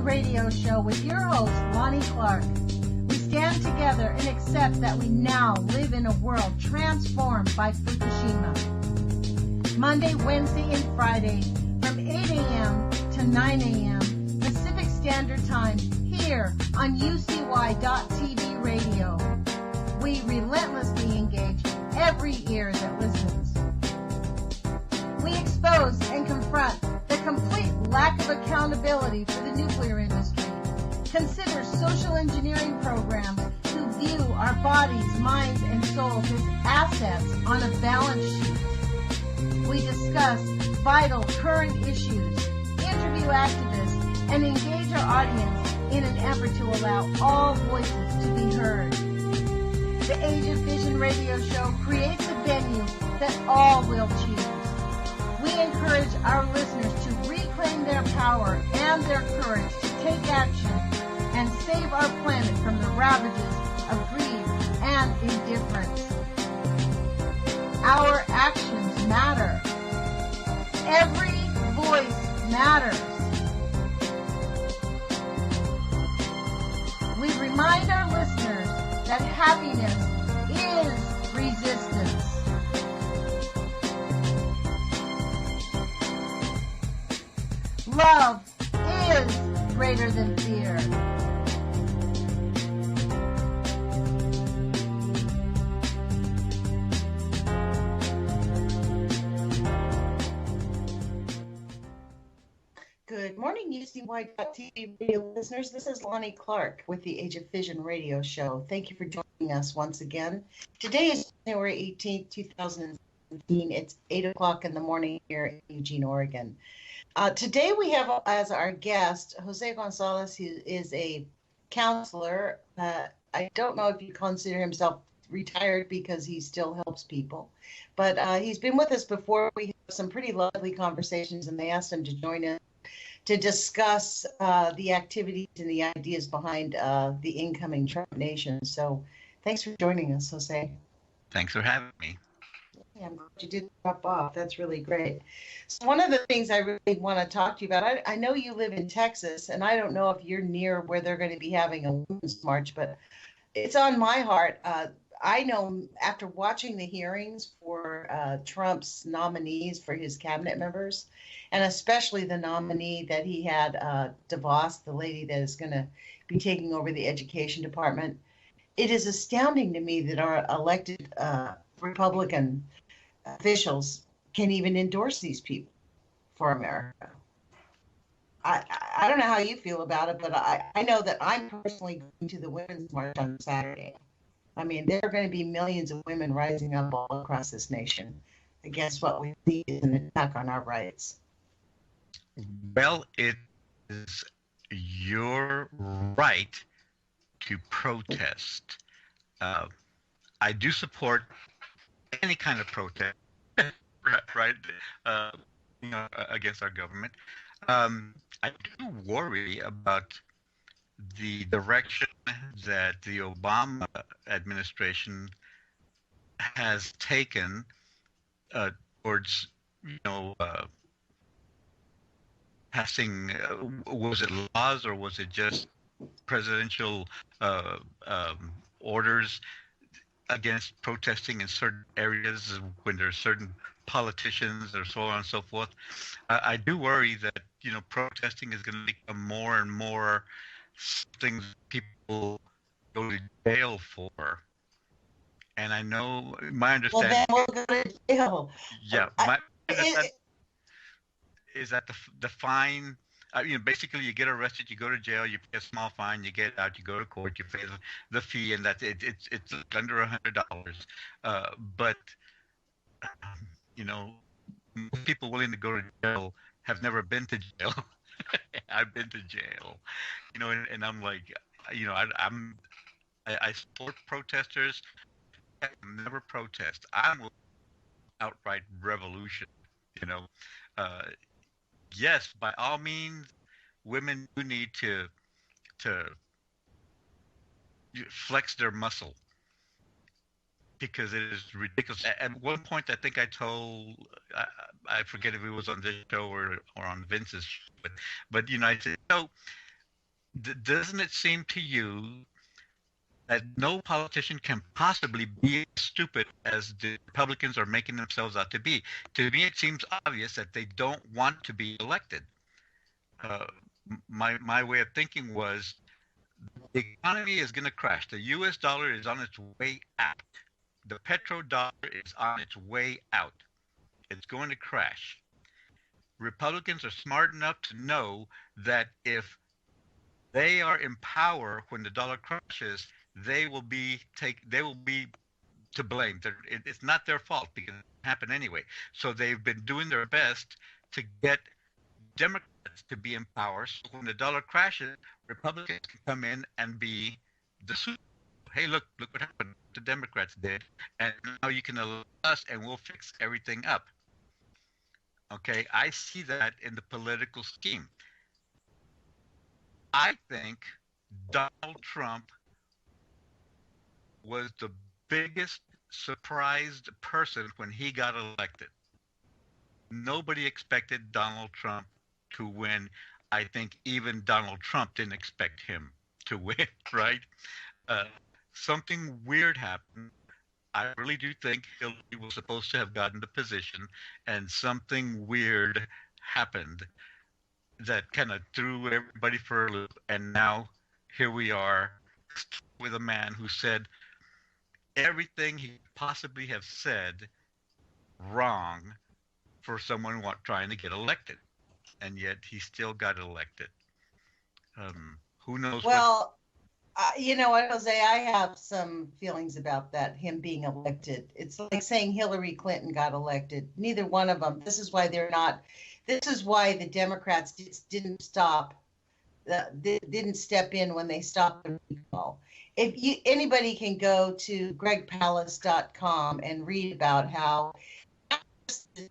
Fission radio show with your host, Lonnie Clark. We stand together and accept that we now live in a world transformed by Fukushima. Monday, Wednesday, and Friday from 8 a.m. to 9 a.m. Pacific Standard Time here on UCY.TV radio. We relentlessly engage every ear that listens. We expose and confront the complete lack of accountability for the nuclear industry. Consider social engineering programs who view our bodies, minds, and souls as assets on a balance sheet. We discuss vital current issues, interview activists, and engage our audience in an effort to allow all voices to be heard. The Age of Fission radio show creates a venue that all will choose. We encourage our listeners to reclaim their power and their courage to take action and save our planet from the ravages of greed and indifference. Our actions matter. Every voice matters. We remind our listeners that happiness is resistance. Love is greater than fear. Good morning, UCY.TV radio listeners. This is Lonnie Clark with the Age of Fission radio show. Thank you for joining us once again. Today is January 18th, 2017. It's 8 o'clock in the morning here in Eugene, Oregon. Today we have as our guest Jose Gonzalez, who is a counselor. I don't know if you consider himself retired because he still helps people, but he's been with us before. We have some pretty lovely conversations, and they asked him to join us to discuss the activities and the ideas behind the incoming Trump nation. So thanks for joining us, Jose. Thanks for having me. Yeah, I'm glad you did drop off. That's really great. So one of the things I really want to talk to you about, I know you live in Texas, and I don't know if you're near where they're going to be having a women's march, but it's on my heart. I know after watching the hearings for Trump's nominees for his cabinet members, and especially the nominee that he had, DeVos, the lady that is going to be taking over the education department, it is astounding to me that our elected Republican officials can even endorse these people for America. I don't know how you feel about it, but I know that I'm personally going to the Women's March on Saturday. I mean, there are going to be millions of women rising up all across this nation against what we see as an attack on our rights. Well, it is your right to protest. I do support any kind of protest, right? Against our government. I do worry about the direction that the Obama administration has taken towards, passing, was it laws or was it just presidential orders against protesting in certain areas when there's certain politicians or so on and so forth. I do worry that, protesting is going to become more and more things people go to jail for. And I know my understanding. Well, then we'll go to jail. Yeah, my understanding is that the fine. Basically, you get arrested, you go to jail, you pay a small fine, you get out, you go to court, you pay the fee, and that's it. It's under $100. But most people willing to go to jail have never been to jail. I've been to jail, and I'm like, I support protesters. I never protest. I'm outright revolution. Yes, by all means, women do need to flex their muscle because it is ridiculous. At one point, I think I told, I forget if it was on this show or on Vince's show, but I said, Doesn't it seem to you that no politician can possibly be as stupid as the Republicans are making themselves out to be? To me, it seems obvious that they don't want to be elected. Uh, my way of thinking was the economy is going to crash. The U.S. dollar is on its way out. The petrodollar is on its way out. It's going to crash. Republicans are smart enough to know that if they are in power when the dollar crashes, they will be to blame. It's not their fault because it happened anyway. So they've been doing their best to get Democrats to be in power. So when the dollar crashes, Republicans can come in and be the super. Hey, look what happened. The Democrats did, and now you can elect us, and we'll fix everything up. Okay, I see that in the political scheme. I think Donald Trump was the biggest surprised person when he got elected. Nobody expected Donald Trump to win. I think even Donald Trump didn't expect him to win, right? Uh, Something weird happened. I really do think Hillary was supposed to have gotten the position, and something weird happened that kind of threw everybody for a loop. And now here we are with a man who said everything he possibly have said wrong for someone trying to get elected, and yet he still got elected. Who knows what? Well, you know what, Jose? I have some feelings about that, him being elected. It's like saying Hillary Clinton got elected. Neither one of them. This is why they're not. This is why the Democrats didn't stop. Didn't step in when they stopped the recall. If anybody can go to gregpalace.com and read about how the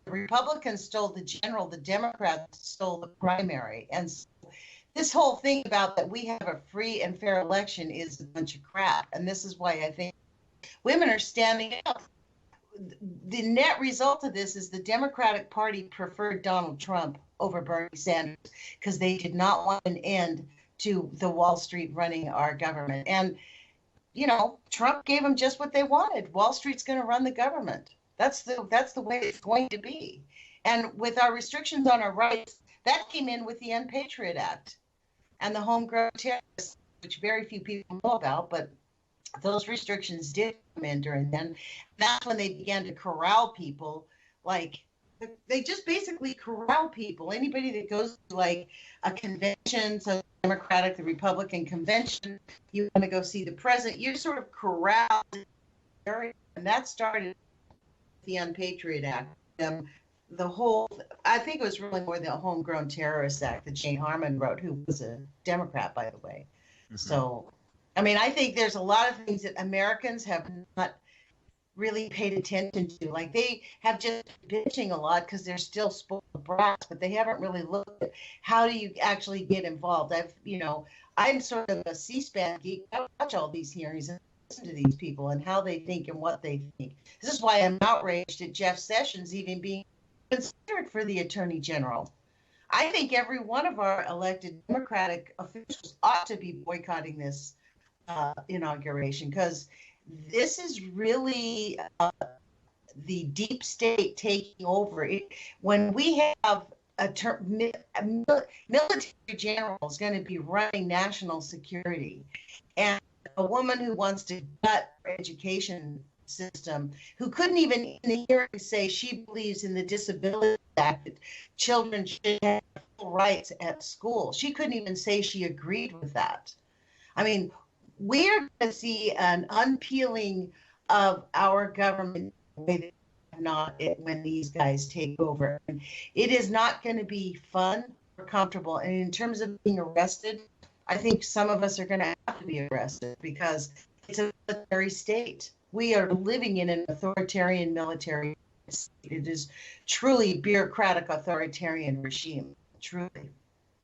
Republicans stole the general, the Democrats stole the primary, and this whole thing about that we have a free and fair election is a bunch of crap. And this is why I think women are standing up. The net result of this is the Democratic Party preferred Donald Trump over Bernie Sanders because they did not want an end to the Wall Street running our government. And, you know, Trump gave them just what they wanted. Wall Street's going to run the government. That's the way it's going to be. And with our restrictions on our rights, that came in with the Unpatriot Act and the homegrown terrorists, which very few people know about, but those restrictions did come in during then. That's when they began to corral people. Like, they just basically corral people. Anybody that goes to like a convention, so the Democratic, the Republican convention, you want to go see the president, you're sort of corralled. And that started with the Unpatriot Act. The whole, I think it was really more the Homegrown Terrorist Act that Jane Harman wrote, who was a Democrat, by the way. Mm-hmm. So, I mean, I think there's a lot of things that Americans have not really paid attention to. Like, they have just been bitching a lot because they're still spoiled brats, but they haven't really looked at how do you actually get involved. I'm sort of a C-SPAN geek. I watch all these hearings and listen to these people and how they think and what they think. This is why I'm outraged at Jeff Sessions even being considered for the Attorney General. I think every one of our elected Democratic officials ought to be boycotting this inauguration, because this is really the deep state taking over. When we have military generals going to be running national security, and a woman who wants to gut our education system, who couldn't even in the hearing say she believes in the Disability Act, that children should have full rights at school. She couldn't even say she agreed with that. I mean, we're going to see an unpeeling of our government when these guys take over. It is not going to be fun or comfortable. And in terms of being arrested, I think some of us are going to have to be arrested because it's a military state. We are living in an authoritarian military state. It is truly bureaucratic authoritarian regime. Truly.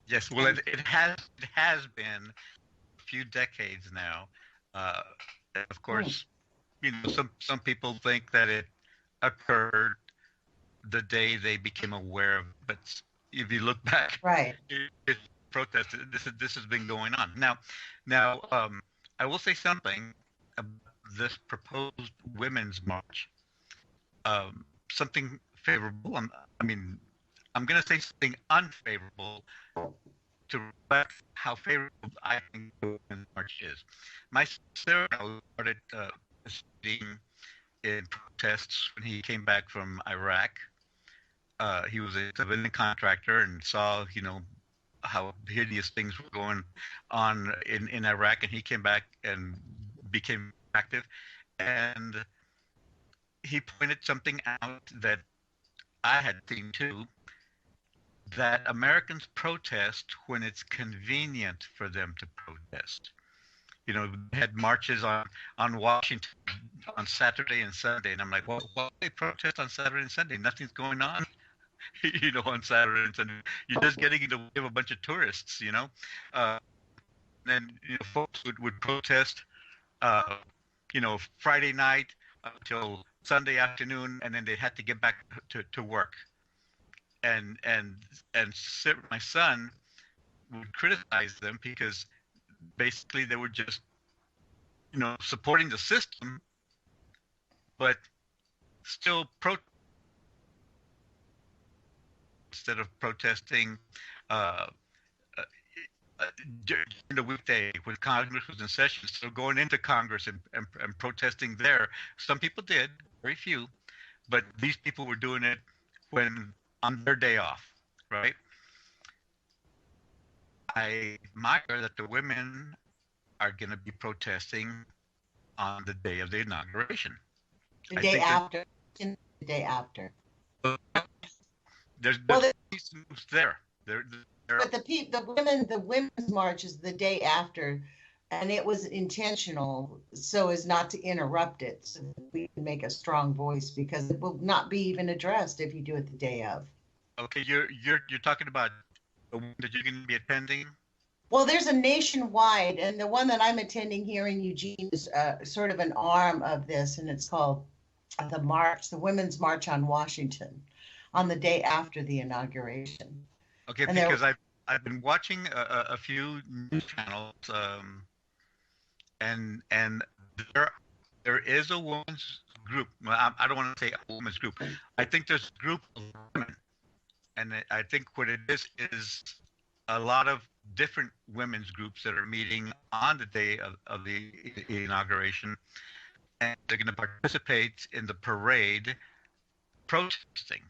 Yes, well, it has been a few decades now. Of course, some people think that it occurred the day they became aware of it. But if you look back, right, protest. This has been going on I will say something about this proposed women's march. Something favorable. I'm going to say something unfavorable to reflect how favorable I think the women's march is. My sister started participating in protests when he came back from Iraq. He was a civilian contractor and saw, how hideous things were going on in Iraq, and he came back and became active. And he pointed something out that I had seen too, that Americans protest when it's convenient for them to protest. They had marches on Washington on Saturday and Sunday, and I'm like, well, why do they protest on Saturday and Sunday? Nothing's going on, on Saturday and Sunday. You're just getting in the way of a bunch of tourists, and folks would protest, Friday night until Sunday afternoon, and then they had to get back to work. And my son would criticize them because basically they were just, supporting the system, but still instead of protesting during the weekday when Congress was in session, so going into Congress and protesting there. Some people did, very few, but these people were doing it on their day off, right? I admire that the women are going to be protesting on the day of the inauguration. The day after. There's there. But the women's march is the day after, and it was intentional so as not to interrupt it, so that we can make a strong voice, because it will not be even addressed if you do it the day of. Okay, you're talking about the one that you're going to be attending? Well, there's a nationwide, and the one that I'm attending here in Eugene is sort of an arm of this, and it's called the Women's March on Washington, on the day after the inauguration. Okay, and because I've been watching a few news channels, and there is a women's group. Well, I don't want to say a women's group. I think there's a group of women, and I think what it is a lot of different women's groups that are meeting on the day of the inauguration, and they're going to participate in the parade protesting.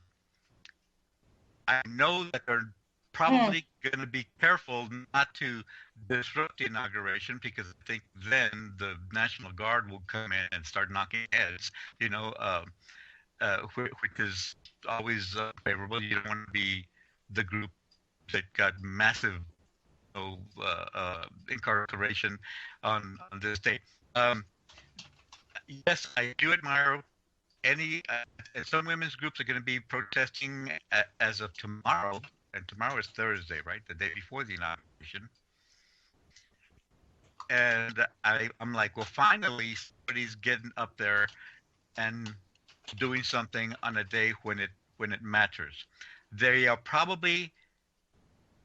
I know that they're probably going to be careful not to disrupt the inauguration, because I think then the National Guard will come in and start knocking heads, which is always favorable. You don't want to be the group that got massive incarceration on this day. Yes, I do admire some women's groups are going to be protesting as of tomorrow, and tomorrow is Thursday, right? The day before the inauguration. And I'm like, well, finally somebody's getting up there and doing something on a day when it matters. They are probably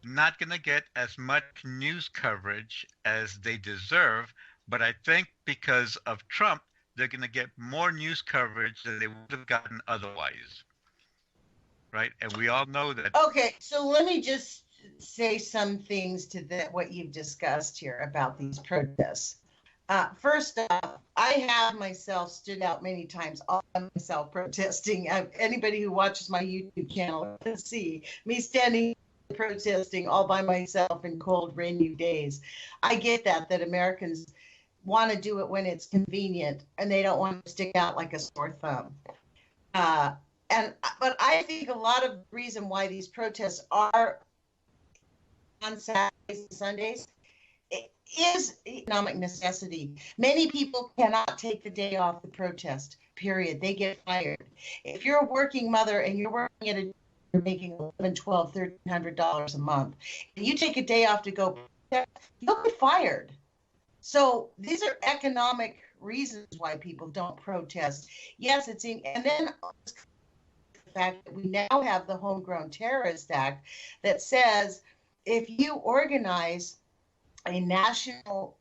not going to get as much news coverage as they deserve, but I think because of Trump, they're going to get more news coverage than they would have gotten otherwise, right? And we all know that. Okay, so let me just say some things to what you've discussed here about these protests. First off, I have myself stood out many times, all by myself protesting. Anybody who watches my YouTube channel can see me standing protesting all by myself in cold, rainy days. I get that Americans want to do it when it's convenient, and they don't want to stick out like a sore thumb. But I think a lot of the reason why these protests are on Saturdays and Sundays is economic necessity. Many people cannot take the day off the protest, period. They get fired. If you're a working mother and you're working at you're making $1,100, $1,200, $1,300 a month, and you take a day off to go protest, you'll get fired. So these are economic reasons why people don't protest. Yes, and then the fact that we now have the Homegrown Terrorist Act that says if you organize a national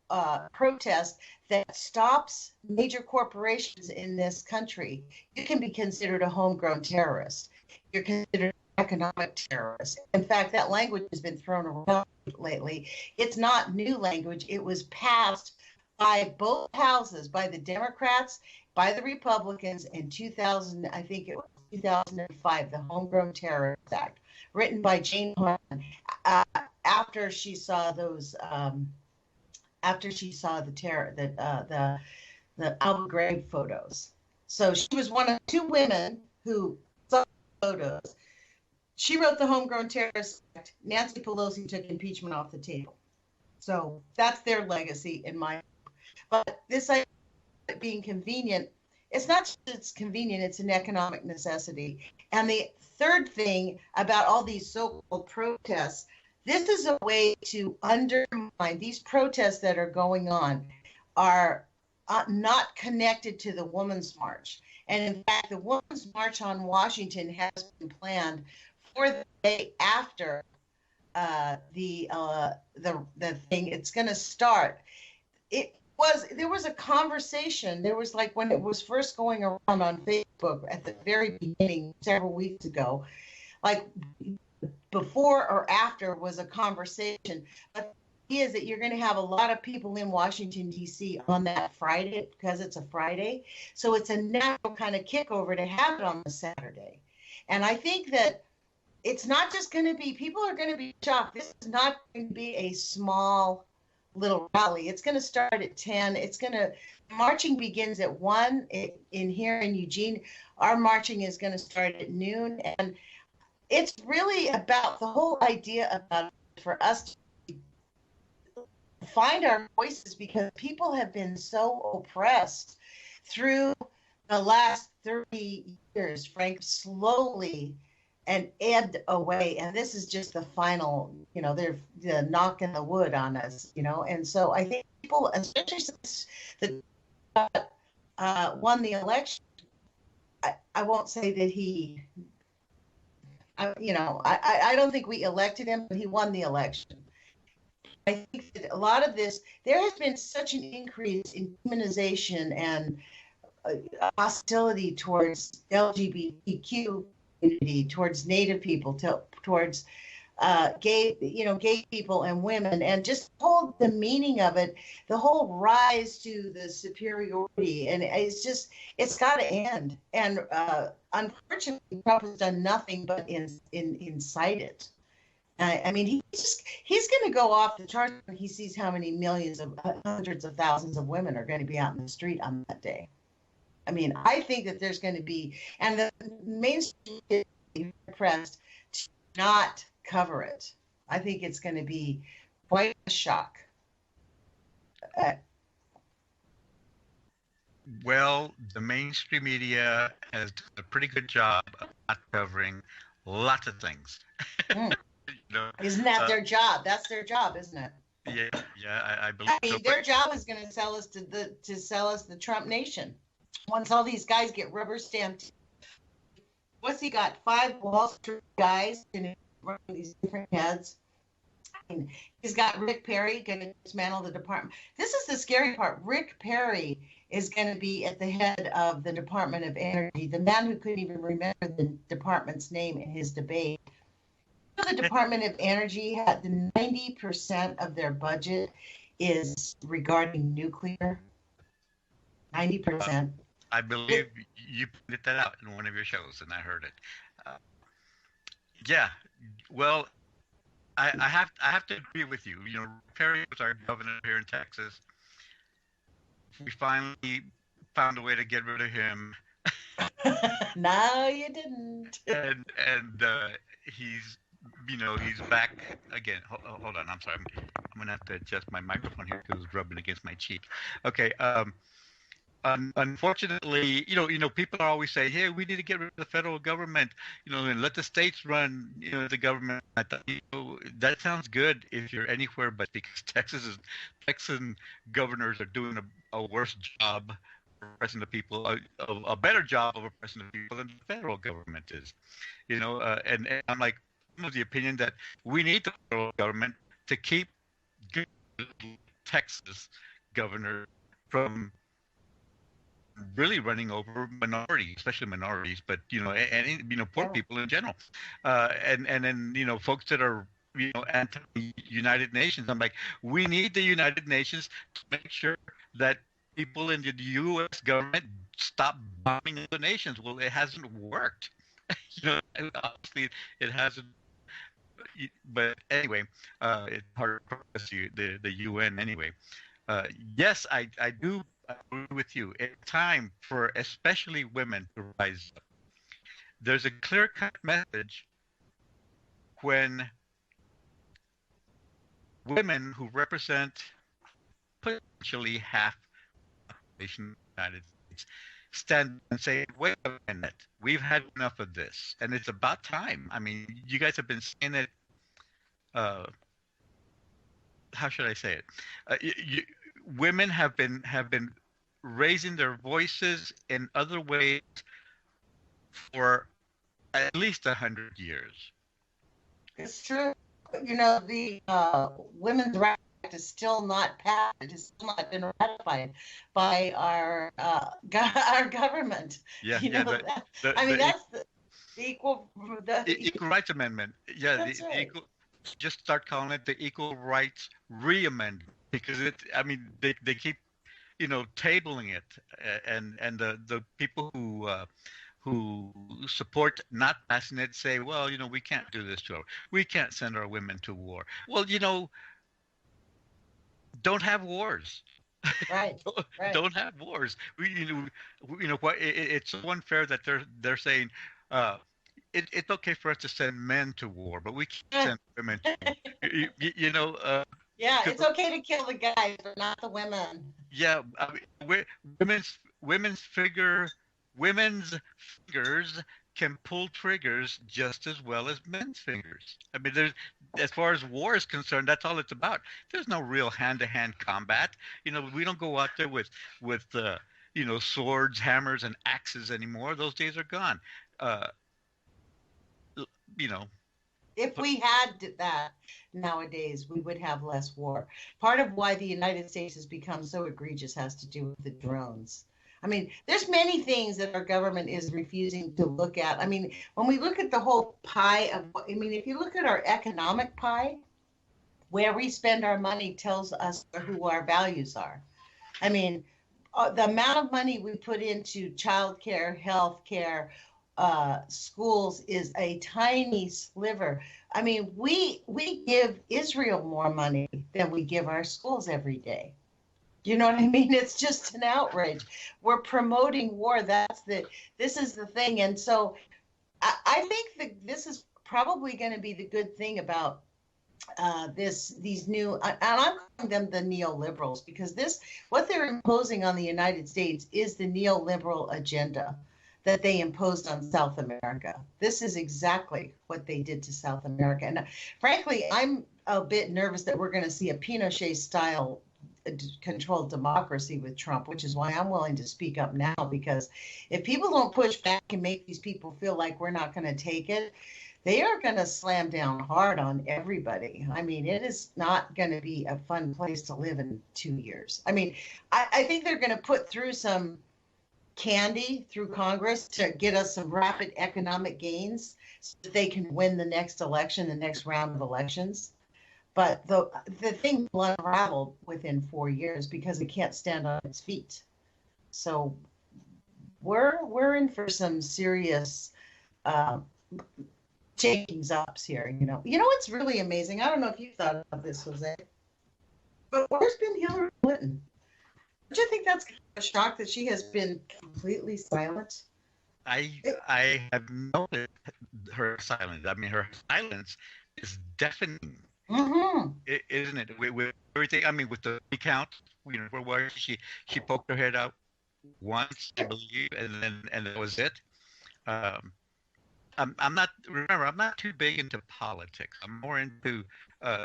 protest that stops major corporations in this country, you can be considered a homegrown terrorist. You're considered an economic terrorist. In fact, that language has been thrown around lately. It's not new language. It was passed by both houses, by the Democrats, by the Republicans in 2000, I think it was 2005, the Homegrown Terrorist Act, written by Jane Harman. Uh, after she saw the Abu Ghraib photos. So she was one of two women who saw the photos. She wrote the Homegrown Terrorist Act. Nancy Pelosi took impeachment off the table. So that's their legacy in my. But this idea of being convenient, it's not just it's convenient, it's an economic necessity. And the third thing about all these so-called protests, this is a way to undermine these protests that are going on are not connected to the Women's March. And in fact, the Women's March on Washington has been planned for the day after the thing. It's going to start. There was a conversation. There was like when it was first going around on Facebook at the very beginning, several weeks ago, like before or after was a conversation. But the idea is that you're going to have a lot of people in Washington, D.C. on that Friday because it's a Friday. So it's a natural kind of kickover to have it on the Saturday. And I think that it's not just going to be, people are going to be shocked. This is not going to be a small little rally. It's going to start at 10. Marching begins at 1 in here in Eugene. Our marching is going to start at noon. And it's really about the whole idea about for us to find our voices, because people have been so oppressed through the last 30 years, Frank, slowly and ebbed away. And this is just the final, they're knocking the wood on us, And so I think people, especially since the won the election, I won't say that he, I don't think we elected him, but he won the election. I think that a lot of this, there has been such an increase in demonization and hostility towards LGBTQ community, towards Native people, towards gay people and women, and just the meaning of it, the whole rise to the superiority, and it's got to end. And unfortunately, Trump has done nothing but incite it. I mean, he's going to go off the charts when he sees how many millions of hundreds of thousands of women are going to be out in the street on that day. I mean, I think that there's going to be, and the mainstream press to not cover it. I think it's going to be quite a shock. Well, the mainstream media has done a pretty good job of not covering lots of things. Isn't that their job? That's their job, isn't it? Yeah, I believe. I mean, their job is going to sell us the Trump nation. Once all these guys get rubber stamped, what's he got? 5 Wall Street guys in these different heads. I mean, he's got Rick Perry going to dismantle the department. This is the scary part. Rick Perry is going to be at the head of the Department of Energy, the man who couldn't even remember the department's name in his debate. The Department of Energy had 90% of their budget is regarding nuclear. 90%. I believe you pointed that out in one of your shows, and I heard it. Yeah, well, I have to agree with you. Perry was our governor here in Texas. We finally found a way to get rid of him. No, you didn't. And he's back again. Hold on, I'm sorry. I'm gonna have to adjust my microphone here because it's rubbing against my cheek. Okay. Unfortunately, people are always saying, "Hey, we need to get rid of the federal government, and let the states run, the government." I thought, that sounds good if you're anywhere, but because Texan governors are doing a worse job of oppressing the people, a better job of oppressing the people than the federal government is, and I'm like, of the opinion that we need the federal government to keep Texas governor from really running over minorities, especially minorities, but and poor Yeah. people in general, and then folks that are anti-United Nations. I'm like, we need the United Nations to make sure that people in the U.S. government stop bombing other nations. Well, it hasn't worked. Obviously it hasn't. But anyway, it's hard to protest the UN anyway. Uh, yes, I do agree with you. It's time for especially women to rise up. There's a clear-cut message when women who represent potentially half the population of the United States stand and say, wait a minute, we've had enough of this, and it's about time. I mean, you guys have been saying it. How should I say it? Women have been raising their voices in other ways for at least 100 years. It's true. The Women's Rights Act is still not passed. It has still not been ratified by our our government. Yeah, You yeah. know that. I mean, that's the equal Equal Rights Amendment. Yeah, That's the right. equal. Just start calling it the Equal Rights Re-Amendment because it. I mean, they keep tabling it, and the people who support not passing it say, well, we can't do this to her. We can't send our women to war. Well, don't have wars. Right, right. Don't have wars. What? It's so unfair that they're saying uh, it's okay for us to send men to war, but we can't send women to war. Yeah, 'Cause it's okay to kill the guys, but not the women. yeah, I mean, women's figure women's fingers can pull triggers just as well as men's fingers. I mean, there's as far as war is concerned, that's all it's about. There's no real hand-to-hand combat. We don't go out there with swords, hammers, and axes anymore. Those days are gone. Uh, you know, If we had that nowadays, we would have less war. Part of why the United States has become so egregious has to do with the drones. I mean, there's many things that our government is refusing to look at. I mean, when we look at the whole pie of, I mean, if you look at our economic pie, where we spend our money tells us who our values are. I mean, the amount of money we put into childcare, health care, schools is a tiny sliver. I mean, we give Israel more money than we give our schools every day. You know what I mean? It's just an outrage. We're promoting war. This is the thing. And so I think that this is probably going to be the good thing about these new, and I'm calling them the neoliberals, because what they're imposing on the United States is the neoliberal agenda that they imposed on South America. This is exactly what they did to South America. And frankly, I'm a bit nervous that we're going to see a Pinochet style controlled democracy with Trump, which is why I'm willing to speak up now, because if people don't push back and make these people feel like we're not going to take it, they are going to slam down hard on everybody. I mean, it is not going to be a fun place to live in 2 years. I mean, I think they're going to put through some candy through Congress to get us some rapid economic gains so that they can win the next election, the next round of elections. But the thing will unravel within 4 years because it can't stand on its feet. So we're in for some serious uh, shakings ups here. What's really amazing? I don't know if you thought of this, Jose, but where's been Hillary Clinton? Don't you think that's kind of a shock that she has been completely silent? I have noted her silence. I mean, her silence is deafening. Mm-hmm. Isn't it? With everything, I mean, with the recount, where she poked her head out once, I believe, and that was it. Um, I'm not. Remember, I'm not too big into politics. I'm more into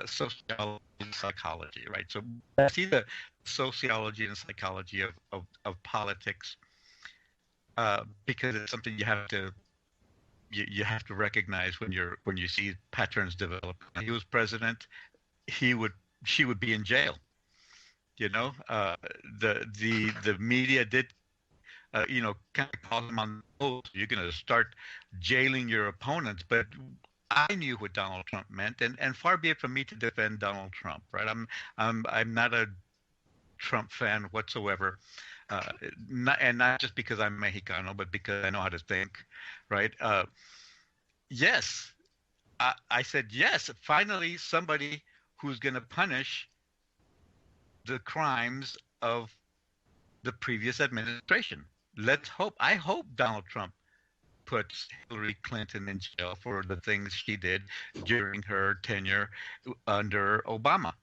sociology and psychology, right? So I see the sociology and psychology of politics because it's something you have to you have to recognize when you see patterns develop. When he was president, he would she would be in jail. You know, the media did kind of call him on the nose. You're going to start jailing your opponents, but I knew what Donald Trump meant, and far be it from me to defend Donald Trump, right? I'm not a Trump fan whatsoever, not just because I'm Mexicano, but because I know how to think, right? Yes, I said yes. Finally, somebody who's going to punish the crimes of the previous administration. Let's hope. I hope Donald Trump puts Hillary Clinton in jail for the things she did during her tenure under Obama.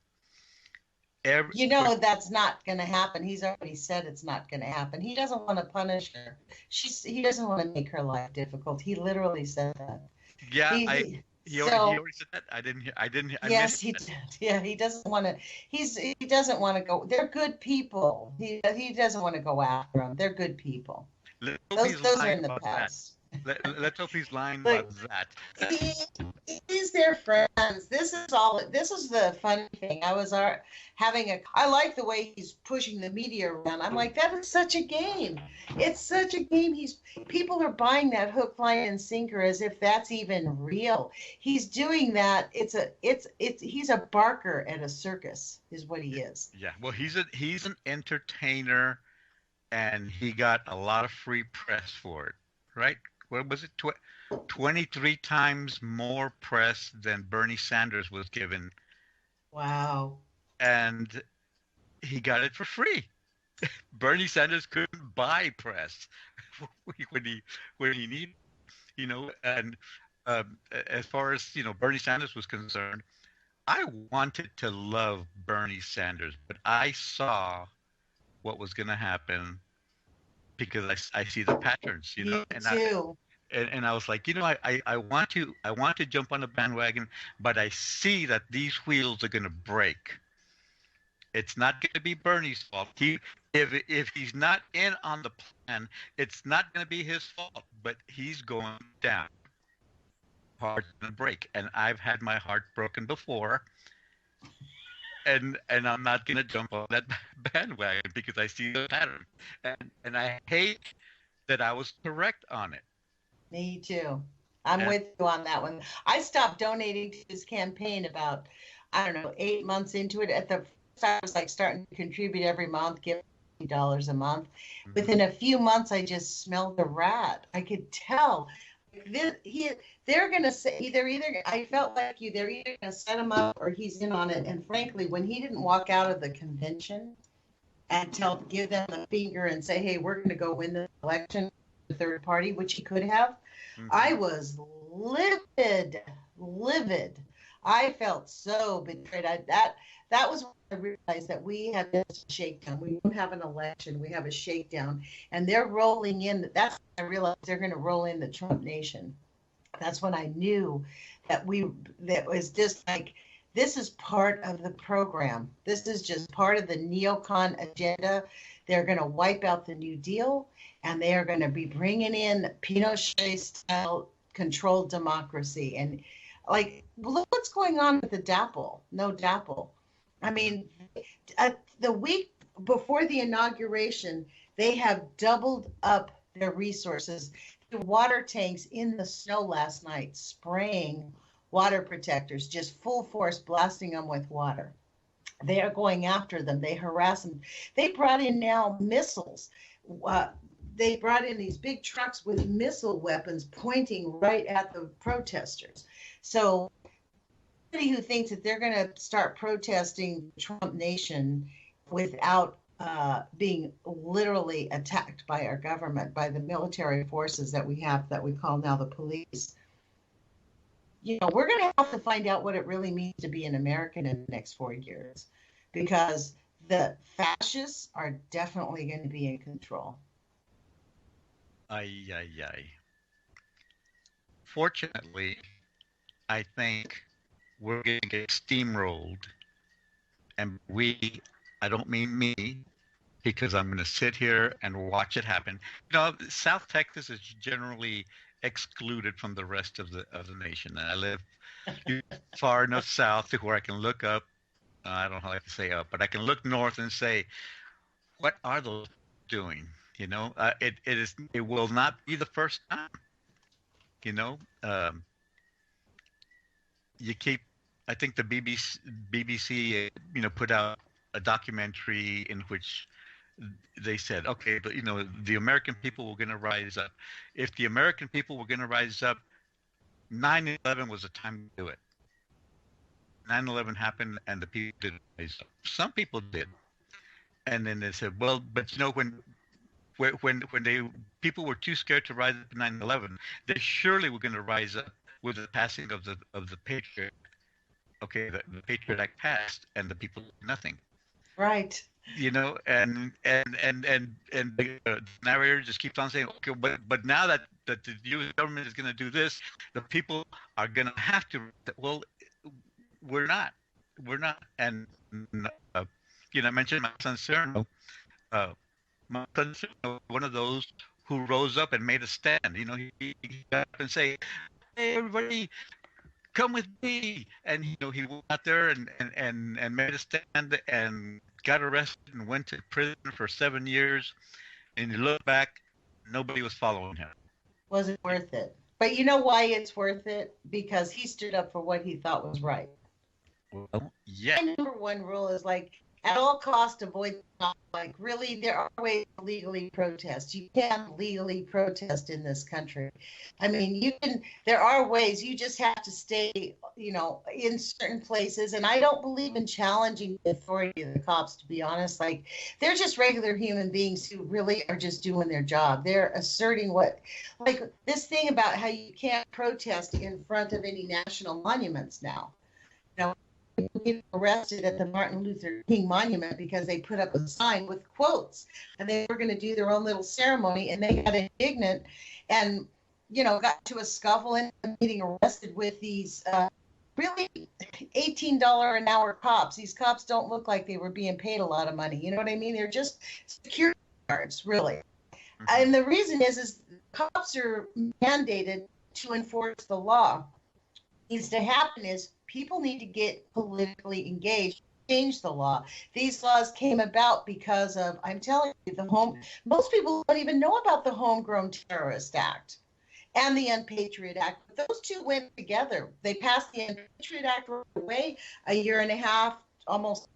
That's not going to happen. He's already said it's not going to happen. He doesn't want to punish her. He doesn't want to make her life difficult. He literally said that. Yeah, he already said that. I didn't. Yes, he did. Yeah, he doesn't want to. He doesn't want to go. They're good people. He doesn't want to go after them. They're good people. Those are in the past. Let's hope he's lying about that. He's their friends. This is the funny thing. I like the way he's pushing the media around. I'm like, that is such a game. It's such a game. People are buying that hook, line, and sinker as if that's even real. He's doing that. He's a barker at a circus, is what he is. Yeah. Well, he's an entertainer, and he got a lot of free press for it, right? What was it? 23 times more press than Bernie Sanders was given. Wow. And he got it for free. Bernie Sanders couldn't buy press when he needed, and as far as, Bernie Sanders was concerned, I wanted to love Bernie Sanders, but I saw what was going to happen because I see the patterns, Me too. And I was like, I want to jump on the bandwagon, but I see that these wheels are going to break. It's not going to be Bernie's fault. If he's not in on the plan, it's not going to be his fault, but he's going down. Heart's going to break, and I've had my heart broken before. And I'm not going to jump on that bandwagon because I see the pattern. And I hate that I was correct on it. Me too. I'm with you on that one. I stopped donating to his campaign about, 8 months into it. At the first, I was like starting to contribute every month, give $50 a month. Mm-hmm. Within a few months, I just smelled a rat. I could tell. They're going to say either I felt like they're either going to set him up or he's in on it. And frankly, when he didn't walk out of the convention and give them the finger and say, hey, we're going to go win the election, the third party, which he could have, mm-hmm. I was livid. I felt so betrayed. That was when I realized that we had this shakedown. We don't have an election. We have a shakedown. And they're rolling in. That's when I realized they're going to roll in the Trump nation. That's when I knew that was just like, this is part of the program. This is just part of the neocon agenda. They're going to wipe out the New Deal, and they are going to be bringing in Pinochet-style controlled democracy. And like, look what's going on with the DAPL. No DAPL. I mean, the week before the inauguration, they have doubled up their resources. The water tanks in the snow last night, spraying water protectors, just full force blasting them with water. They are going after them. They harass them. They brought in now missiles. They brought in these big trucks with missile weapons pointing right at the protesters. So anybody who thinks that they're going to start protesting Trump Nation without being literally attacked by our government, by the military forces that we have, that we call now the police, we're going to have to find out what it really means to be an American in the next 4 years, because the fascists are definitely going to be in control. Ay. Fortunately, I think we're going to get steamrolled. And I don't mean me, because I'm going to sit here and watch it happen. South Texas is generally excluded from the rest of the nation. And I live far enough south to where I can look up. I don't know how I can say up, but I can look north and say, what are those doing? It will not be the first time. You know, you keep. I think the BBC, put out a documentary in which they said, okay, but the American people were going to rise up. If the American people were going to rise up, 9/11 was the time to do it. 9/11 happened, and the people didn't rise up. Some people did, and then they said, well, but when they people were too scared to rise up in 9/11, they surely were going to rise up with the passing of the Patriot. Okay, the Patriot Act passed, and the people did nothing. Right. And the narrator just keeps on saying, okay, but now that the U.S. government is going to do this, the people are going to have to. Well, we're not, and I mentioned my son Cyrano. My son Cyrano, one of those who rose up and made a stand. He got up and say, "Hey, everybody, come with me," and he went out there and made a stand and got arrested and went to prison for 7 years. And you look back, nobody was following him. Wasn't worth it. But you know why it's worth it? Because he stood up for what he thought was right. Well, yeah. My number one rule is at all costs avoid really there are ways to legally protest. You can legally protest in this country. I mean, there are ways. You just have to stay, in certain places. And I don't believe in challenging the authority of the cops, to be honest. They're just regular human beings who really are just doing their job. They're asserting this thing about how you can't protest in front of any national monuments now. People get arrested at the Martin Luther King Monument because they put up a sign with quotes, and they were going to do their own little ceremony, and they got indignant and got to a scuffle and getting arrested with these really $18 an hour cops. These cops don't look like they were being paid a lot of money. You know what I mean? They're just security guards, really. Mm-hmm. And the reason is cops are mandated to enforce the law. What needs to happen is people need to get politically engaged, change the law. These laws came about because of, I'm telling you, most people don't even know about the Homegrown Terrorist Act and the Unpatriot Act. But those two went together. They passed the Unpatriot Act right away, a year and a half, almost.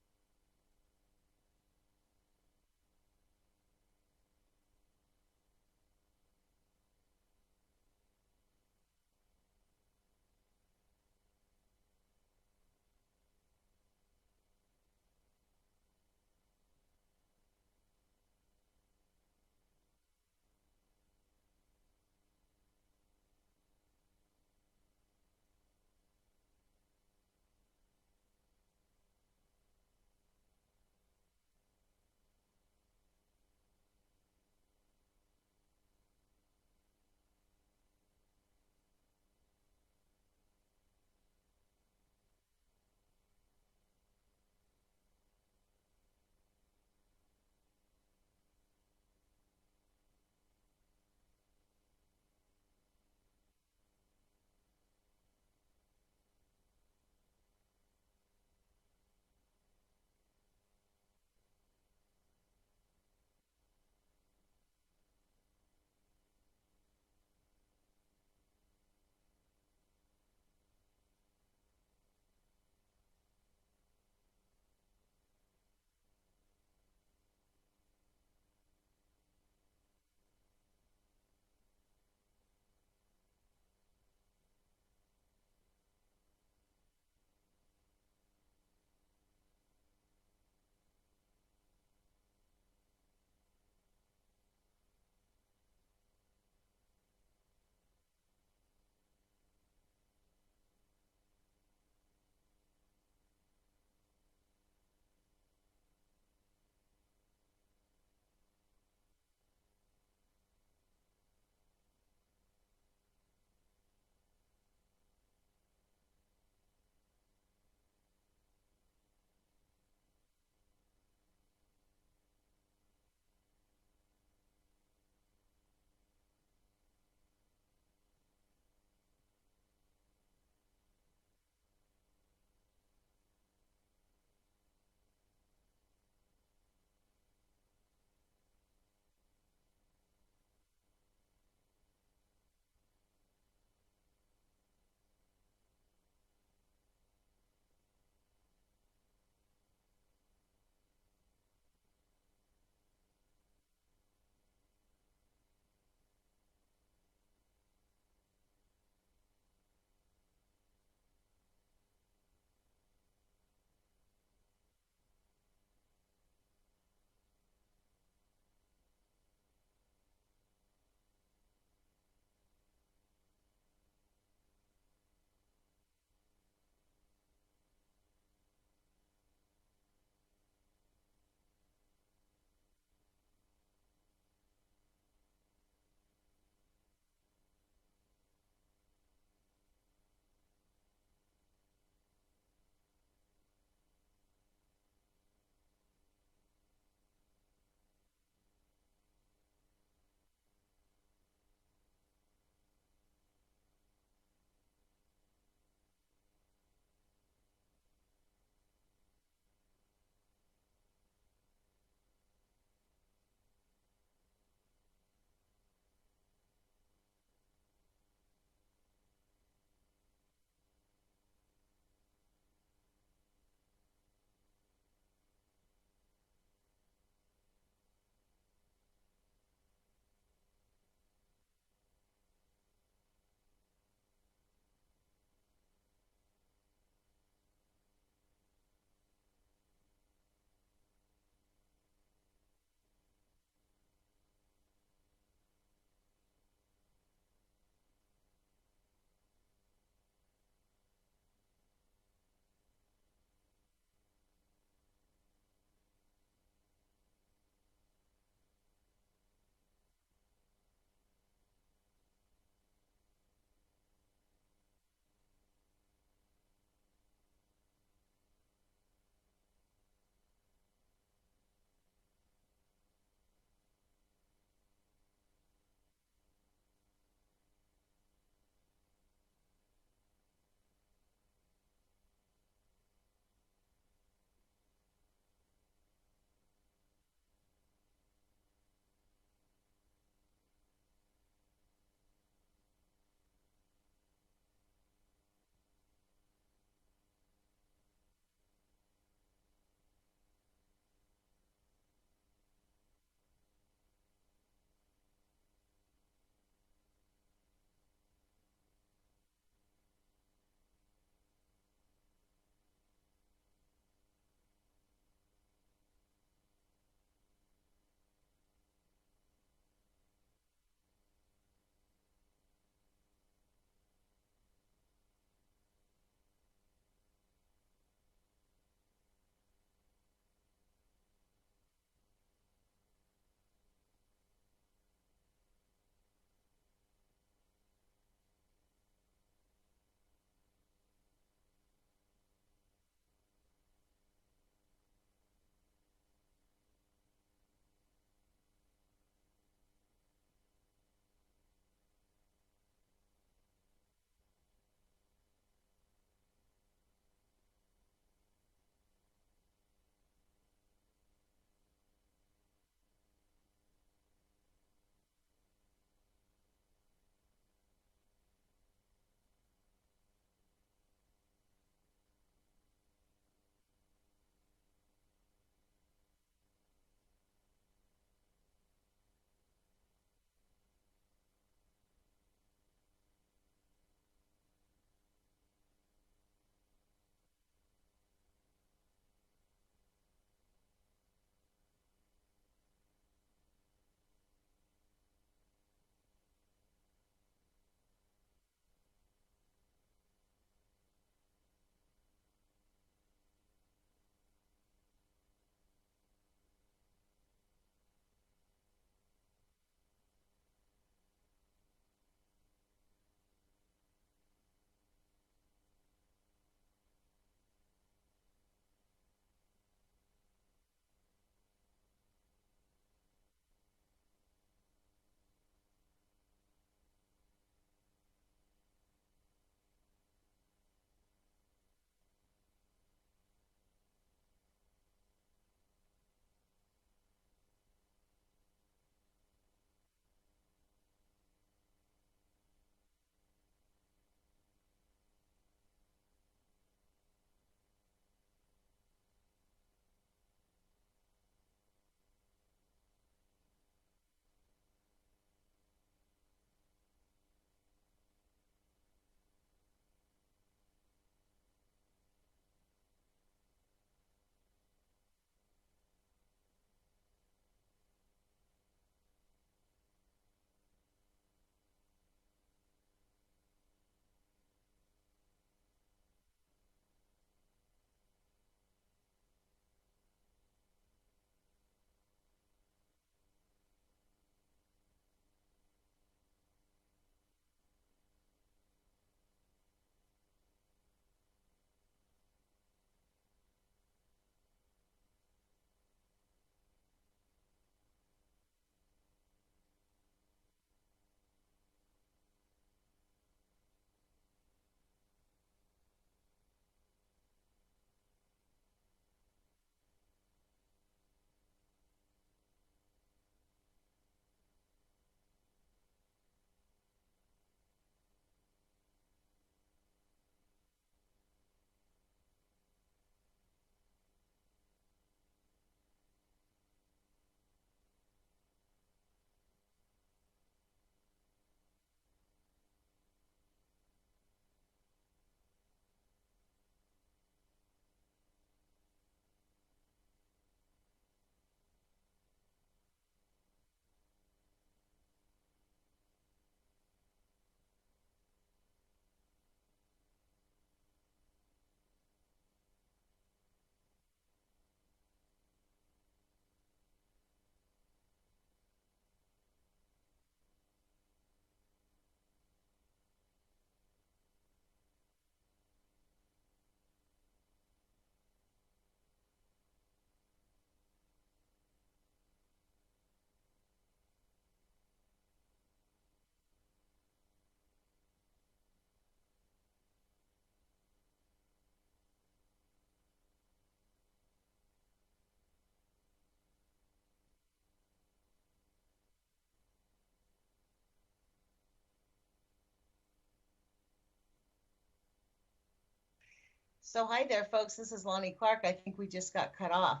So hi there, folks. This is Lonnie Clark. I think we just got cut off.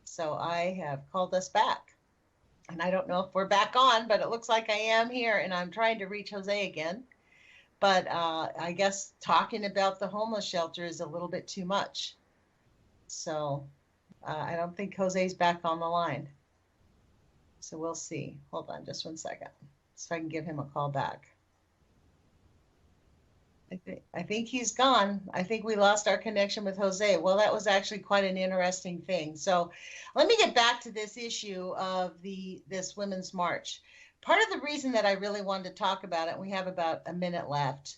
So I have called us back. And I don't know if we're back on, but it looks like I am here, and I'm trying to reach Jose again. But I guess talking about the homeless shelter is a little bit too much. So I don't think Jose's back on the line. So we'll see. Hold on just 1 second so I can give him a call back. I think he's gone. I think we lost our connection with Jose. Well, that was actually quite an interesting thing. So let me get back to this issue of this Women's March. Part of the reason that I really wanted to talk about it, we have about a minute left,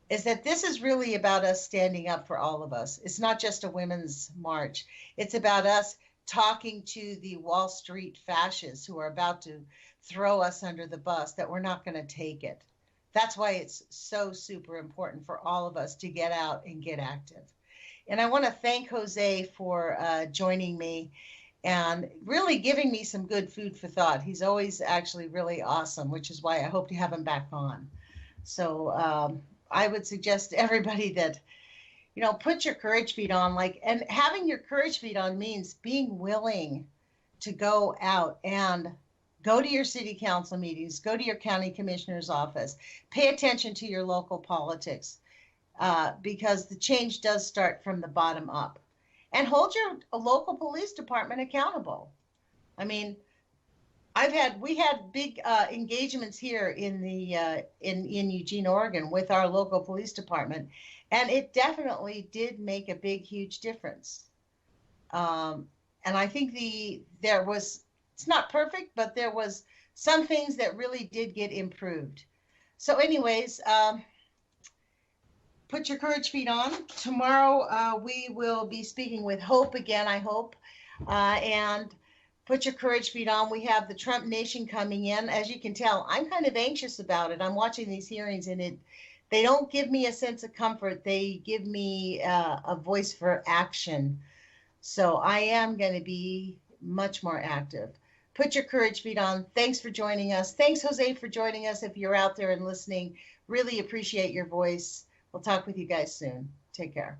is that this is really about us standing up for all of us. It's not just a women's march. It's about us talking to the Wall Street fascists who are about to throw us under the bus, that we're not going to take it. That's why it's so super important for all of us to get out and get active. And I want to thank Jose for joining me and really giving me some good food for thought. He's always actually really awesome, which is why I hope to have him back on. So I would suggest to everybody that, you know, put your courage feet on. And having your courage feet on means being willing to go out and go to your city council meetings, go to your county commissioner's office, pay attention to your local politics, because the change does start from the bottom up. And hold your local police department accountable. I mean, we had big engagements here in Eugene, Oregon, with our local police department, and it definitely did make a big, huge difference. And I think it's not perfect, but there was some things that really did get improved. So anyways, put your courage feet on. Tomorrow we will be speaking with Hope again, I hope. And put your courage feet on. We have the Trump Nation coming in. As you can tell, I'm kind of anxious about it. I'm watching these hearings, and they don't give me a sense of comfort. They give me a voice for action. So I am going to be much more active. Put your courage feet on. Thanks for joining us. Thanks, Jose, for joining us. If you're out there and listening, really appreciate your voice. We'll talk with you guys soon. Take care.